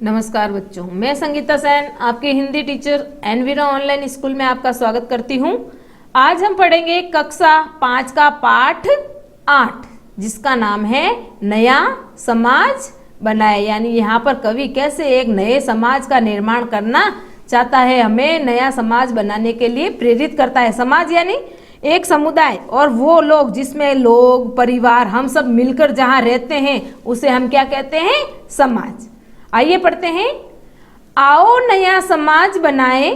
नमस्कार बच्चों, मैं संगीता सेन आपकी Hindi teacher Envira online school में आपका स्वागत करती हूँ। आज हम पढ़ेंगे कक्षा 5 का पाठ 8 जिसका नाम है नया समाज बनाए। यानी यहाँ पर कवि कैसे एक नए समाज का निर्माण करना चाहता है, हमें नया समाज बनाने के लिए प्रेरित करता है। समाज यानी एक समुदाय और वो लोग जिसमें लोग परिवार हम सब मिलकर जहाँ रहते हैं उसे हम क्या कहते हैं, समाज। आइए पढ़ते हैं। आओ नया समाज बनाए,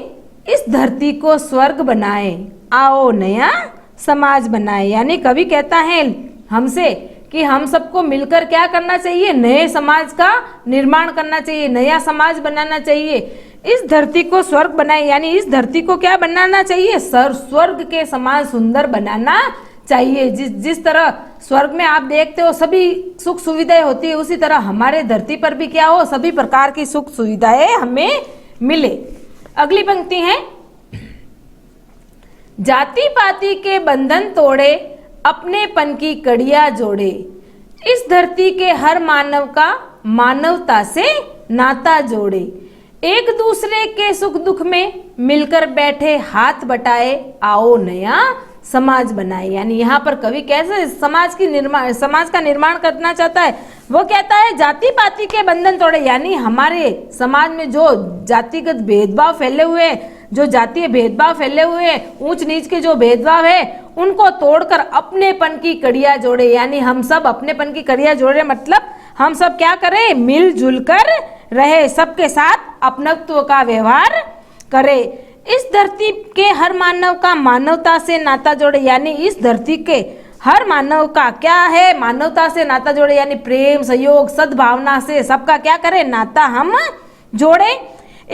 इस धरती को स्वर्ग बनाए। आओ नया समाज बनाए, यानी कवि कहता है हमसे कि हम सबको मिलकर क्या करना चाहिए, नए समाज का निर्माण करना चाहिए, नया समाज बनाना चाहिए। इस धरती को स्वर्ग बनाए, यानी इस धरती को क्या बनाना चाहिए, स्वर्ग के समान सुंदर बनाना चाहिए। जिस तरह स्वर्ग में आप देखते हो सभी सुख सुविधाएं होती है, उसी तरह हमारे धरती पर भी क्या हो, सभी प्रकार की सुख सुविधाएं हमें मिले। अगली पंक्ति है, जाति पाति के बंधन तोड़े, अपनेपन की कड़ियां जोड़े। इस धरती के हर मानव का मानवता से नाता जोड़े। एक दूसरे के सुख दुख में मिलकर बैठे हाथ बटाए। आओ नया समाज बनाए। यानी यहाँ पर कवि कैसे समाज का निर्माण करना चाहता है। वो कहता है जाति पाति के बंधन तोड़े, यानी हमारे समाज में जो जातिगत भेदभाव फैले हुए हैं, जो जातीय भेदभाव फैले हुए हैं, ऊंच नीच के जो भेदभाव है उनको तोड़कर अपनेपन की कड़ियां जोड़े। यानी हम सब अपनेपन की कड़ियां जोड़े, मतलब हम सब क्या करें, मिलजुल कर रहे, सबके साथ अपनत्व का व्यवहार करे। इस धरती के हर मानव का मानवता से नाता जोड़े, यानी इस धरती के हर मानव का क्या है, मानवता से नाता जोड़े, यानी प्रेम सहयोग सद्भावना से सबका क्या करें, नाता हम जोड़े।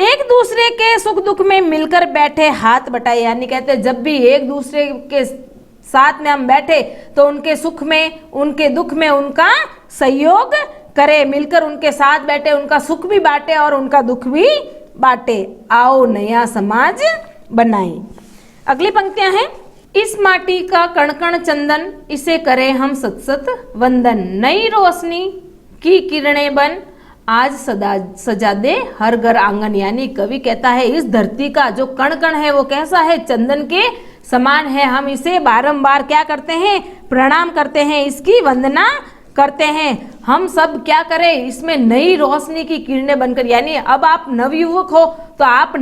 एक दूसरे के सुख दुख में मिलकर बैठे हाथ बटाए, यानी कहते हैं जब भी एक दूसरे के साथ में हम बैठे तो उनके सुख में उनके दुख में उनका सहयोग करें, मिलकर उनके साथ बैठे, उनका सुख भी बांटे और उनका दुख भी बांटे। आओ नया समाज बनाए। अगली पंक्तियां हैं, इस माटी का कण कण चंदन, इसे करें हम सत सत वंदन। नई रोशनी की किरणें बन, आज सजा दे हर घर आंगन। यानी कवि कहता है इस धरती का जो कण कण है वो कैसा है, चंदन के समान है। हम इसे बारंबार क्या करते हैं, प्रणाम करते हैं, इसकी वंदना करते हैं। हम सब क्या करें, इसमें नई रोशनी की किरणें बनकर, यानी अब आप नवयुवक हो तो आप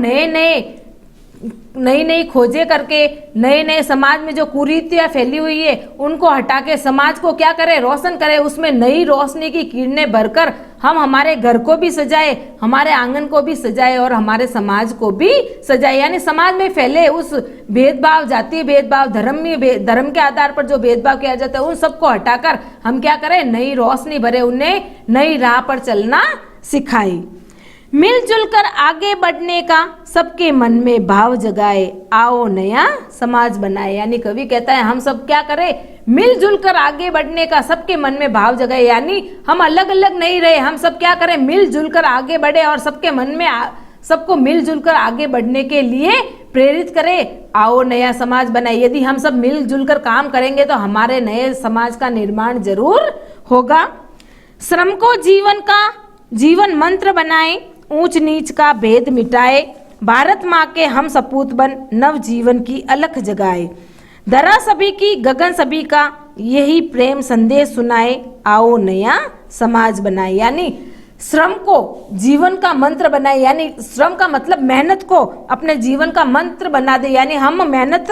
नई खोजें करके नए नए समाज में जो कुरीतियां फैली हुई है उनको हटा के समाज को क्या करें, रोशन करें, उसमें नई रोशनी की किरणें भरकर हम हमारे घर को भी सजाए, हमारे आंगन को भी सजाए और हमारे समाज को भी सजाए। यानी समाज में फैले उस भेदभाव, जातीय भेदभाव, धर्म के आधार पर जो भेदभाव किया जाता है उन सबको हटाकर हम क्या करें, नई रोशनी भरे, उन्हें नई राह पर चलना सिखाए। मिलजुल कर आगे बढ़ने का सबके मन में भाव जगाए। आओ नया समाज बनाए। यानी कवि कहता है हम सब क्या करें, मिलजुल कर आगे बढ़ने का सबके मन में भाव जगाए, यानी हम अलग अलग नहीं रहे, हम सब क्या करें, मिलजुल कर आगे बढ़े और सबके मन में सबको मिलजुल कर आगे बढ़ने के लिए प्रेरित करें। आओ नया समाज बनाए। यदि हम सब मिलजुल कर काम करेंगे तो हमारे नए समाज का निर्माण जरूर होगा। श्रम को जीवन मंत्र बनाए, ऊंच नीच का भेद मिटाए। भारत माँ के हम सपूत बन, नव जीवन की अलख जगाए। धरा सभी की गगन सभी का, यही प्रेम संदेश सुनाए। आओ नया समाज बनाए। यानी श्रम को जीवन का मंत्र बनाए, यानी श्रम का मतलब मेहनत को अपने जीवन का मंत्र बना दे। यानी हम मेहनत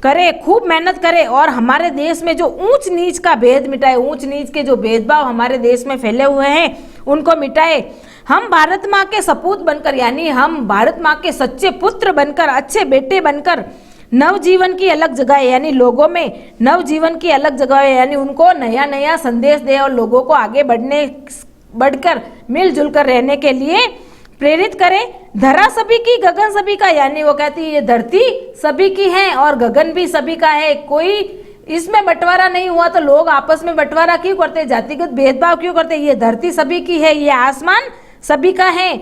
करें, खूब मेहनत करें और हमारे देश में जो ऊंच नीच का भेद मिटाए, ऊंच नीच के जो भेदभाव हमारे देश में फैले हुए हैं उनको मिटाए। हम भारत माँ के सपूत बनकर, यानी हम भारत माँ के सच्चे पुत्र बनकर, अच्छे बेटे बनकर नवजीवन की अलग जगाए, यानी लोगों में नवजीवन की अलग जगाए, यानी उनको नया नया संदेश दे और लोगों को आगे बढ़कर मिलजुल कर रहने के लिए प्रेरित करें। धरा सभी की गगन सभी का, यानी वो कहती है ये धरती सभी की है और गगन भी सभी का है, कोई इसमें बंटवारा नहीं हुआ तो लोग आपस में बंटवारा क्यों करते, जातिगत भेदभाव क्यों करते। ये धरती सभी की है, ये आसमान सभी का है,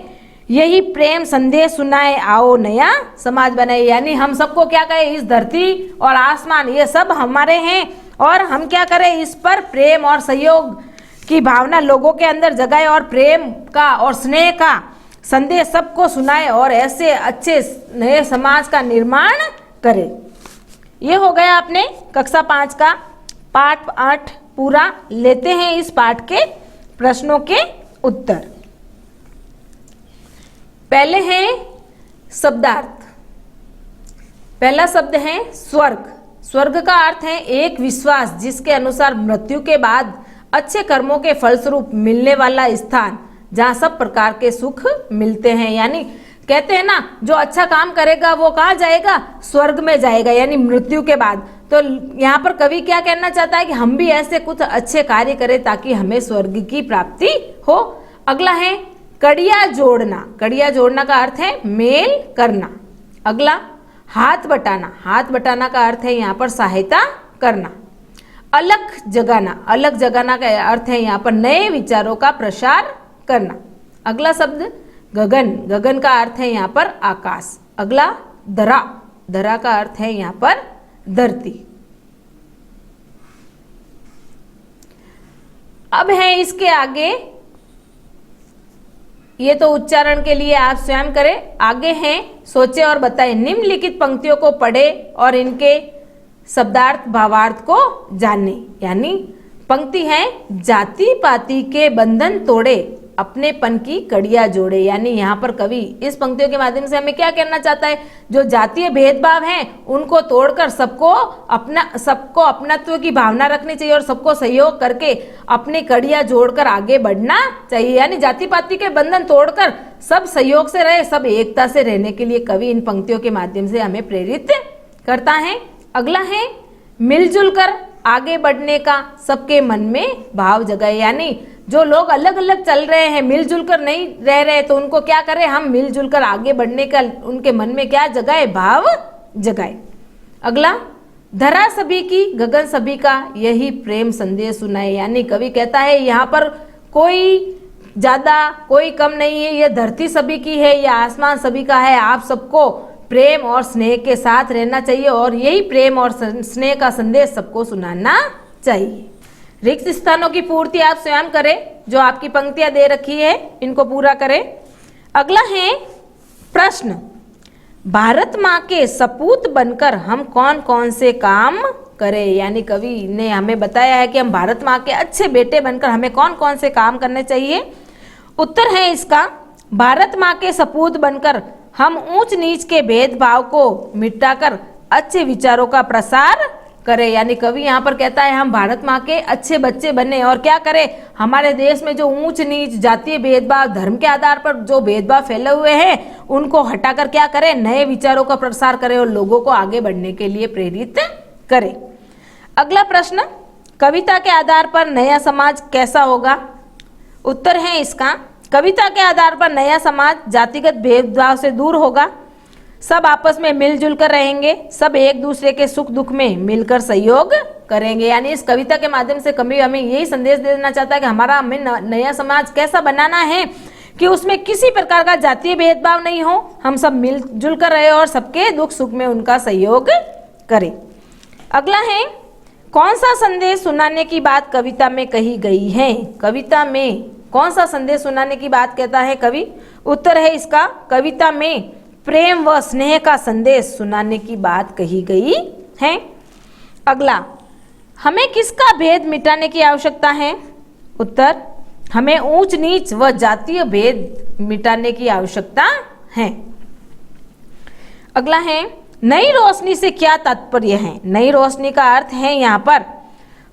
यही प्रेम संदेश सुनाए। आओ नया समाज बनाए। यानी हम सबको क्या कहें, इस धरती और आसमान ये सब हमारे हैं और हम क्या करें, इस पर प्रेम और सहयोग की भावना लोगों के अंदर जगाए और प्रेम का और स्नेह का संदेश सबको सुनाए और ऐसे अच्छे नए समाज का निर्माण करे। ये हो गया आपने कक्षा 5 का पाठ 8 पूरा। लेते हैं इस पाठ के प्रश्नों के उत्तर। पहले है शब्दार्थ। पहला शब्द है स्वर्ग। स्वर्ग का अर्थ है एक विश्वास जिसके अनुसार मृत्यु के बाद अच्छे कर्मों के फलस्वरूप मिलने वाला स्थान जहाँ सब प्रकार के सुख मिलते हैं। यानी कहते हैं ना, जो अच्छा काम करेगा वो कहाँ जाएगा? स्वर्ग में जाएगा, यानी मृत्यु के बाद। तो यहाँ पर कवि क्या कहना चाहता है कि हम भी ऐसे कुछ अच्छे कार्य करें ताकि हमें स्वर्ग की प्राप्ति हो। अगला है कड़िया जोड़ना। कड़िया जोड़ना का अर्थ है मेल करना। अगला हाथ बटाना। हाथ बटाना का अर्थ है यहाँ पर सहायता करना। अलख जगाना। अलख जगाना का अर्थ है यहाँ पर नए विचारों का प्रसार करना। अगला शब्द गगन। गगन का अर्थ है यहाँ पर आकाश। अगला धरा। धरा का अर्थ है यहाँ पर धरती। अब है इसके आगे, ये तो उच्चारण के लिए आप स्वयं करें। आगे हैं सोचे और बताएं। निम्नलिखित पंक्तियों को पढ़े और इनके शब्दार्थ भावार्थ को जाने। यानी पंक्ति है जाति पाति के बंधन तोड़े अपनेपन की कड़िया जोड़े। यानी यहाँ पर कवि इस पंक्तियों के माध्यम से हमें क्या कहना चाहता है? जो जातीय भेदभाव हैं उनको तोड़कर सबको अपनत्व की भावना रखनी चाहिए और सबको सहयोग करके अपनी कड़िया जोड़कर आगे बढ़ना चाहिए। यानी जाति पाति के बंधन तोड़कर सब सहयोग से रहे, सब एकता से रहने के लिए कवि इन पंक्तियों के माध्यम से हमें प्रेरित करता है। अगला है मिलजुल कर आगे बढ़ने का सबके मन में भाव जगाए। यानी जो लोग अलग अलग चल रहे हैं, मिलजुल कर नहीं रह रहे, तो उनको क्या करें? हम मिलजुल कर आगे बढ़ने का उनके मन में क्या जगाए? भाव जगाए। अगला धरा सभी की गगन सभी का यही प्रेम संदेश सुनाए। यानी कवि कहता है यहाँ पर कोई ज्यादा कोई कम नहीं है, यह धरती सभी की है, यह आसमान सभी का है। आप सबको प्रेम और स्नेह के साथ रहना चाहिए और यही प्रेम और स्नेह का संदेश सबको सुनाना चाहिए। रिक्त स्थानों की पूर्ति आप स्वयं करें। जो आपकी पंक्तियां दे रखी है इनको पूरा करें। अगला है प्रश्न। भारत माँ के सपूत बनकर हम कौन कौन से काम करें? यानी कवि ने हमें बताया है कि हम भारत माँ के अच्छे बेटे बनकर हमें कौन कौन से काम करने चाहिए। उत्तर है इसका, भारत माँ के सपूत बनकर हम ऊंच नीच के भेदभाव को मिटाकर अच्छे विचारों का प्रसार करें। यानी कवि यहाँ पर कहता है हम भारत माँ के अच्छे बच्चे बने और क्या करें? हमारे देश में जो ऊंच नीच जातीय भेदभाव, धर्म के आधार पर जो भेदभाव फैले हुए हैं उनको हटाकर क्या करें? नए विचारों का प्रसार करें और लोगों को आगे बढ़ने के लिए प्रेरित करें। अगला प्रश्न, कविता के आधार पर नया समाज कैसा होगा? उत्तर है इसका, कविता के आधार पर नया समाज जातिगत भेदभाव से दूर होगा, सब आपस में मिलजुल कर रहेंगे, सब एक दूसरे के सुख दुख में मिलकर सहयोग करेंगे। यानी इस कविता के माध्यम से कवि हमें यही संदेश देना चाहता है कि हमें नया समाज कैसा बनाना है कि उसमें किसी प्रकार का जातीय भेदभाव नहीं हो, हम सब मिलजुल कर रहे और सबके दुख सुख में उनका सहयोग करें। अगला है कौन सा संदेश सुनाने की बात कविता में कही गई है? कविता में कौन सा संदेश सुनाने की बात कहता है कवि? उत्तर है इसका, कविता में प्रेम व स्नेह का संदेश सुनाने की बात कही गई है। अगला, हमें किसका भेद मिटाने की आवश्यकता है? उत्तर, हमें ऊंच नीच व जातीय भेद मिटाने की आवश्यकता है। अगला है नई रोशनी से क्या तात्पर्य है? नई रोशनी का अर्थ है यहाँ पर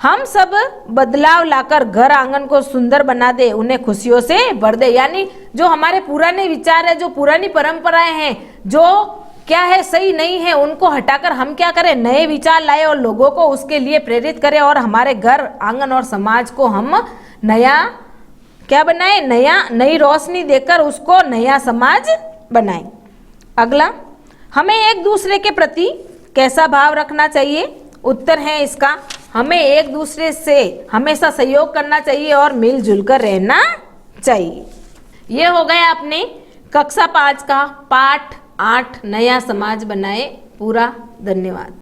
हम सब बदलाव लाकर घर आंगन को सुंदर बना दे, उन्हें खुशियों से भर दे। यानी जो हमारे पुराने विचार है, जो पुरानी परंपराएं हैं, जो क्या है सही नहीं है, उनको हटाकर हम क्या करें? नए विचार लाए और लोगों को उसके लिए प्रेरित करें और हमारे घर आंगन और समाज को हम नया क्या बनाए? नई रोशनी देकर उसको नया समाज बनाएं। अगला, हमें एक दूसरे के प्रति कैसा भाव रखना चाहिए? उत्तर है इसका, हमें एक दूसरे से हमेशा सहयोग करना चाहिए और मिलजुल कर रहना चाहिए। ये हो गया अपने कक्षा 5 का पाठ 8 नया समाज बनाए पूरा। धन्यवाद।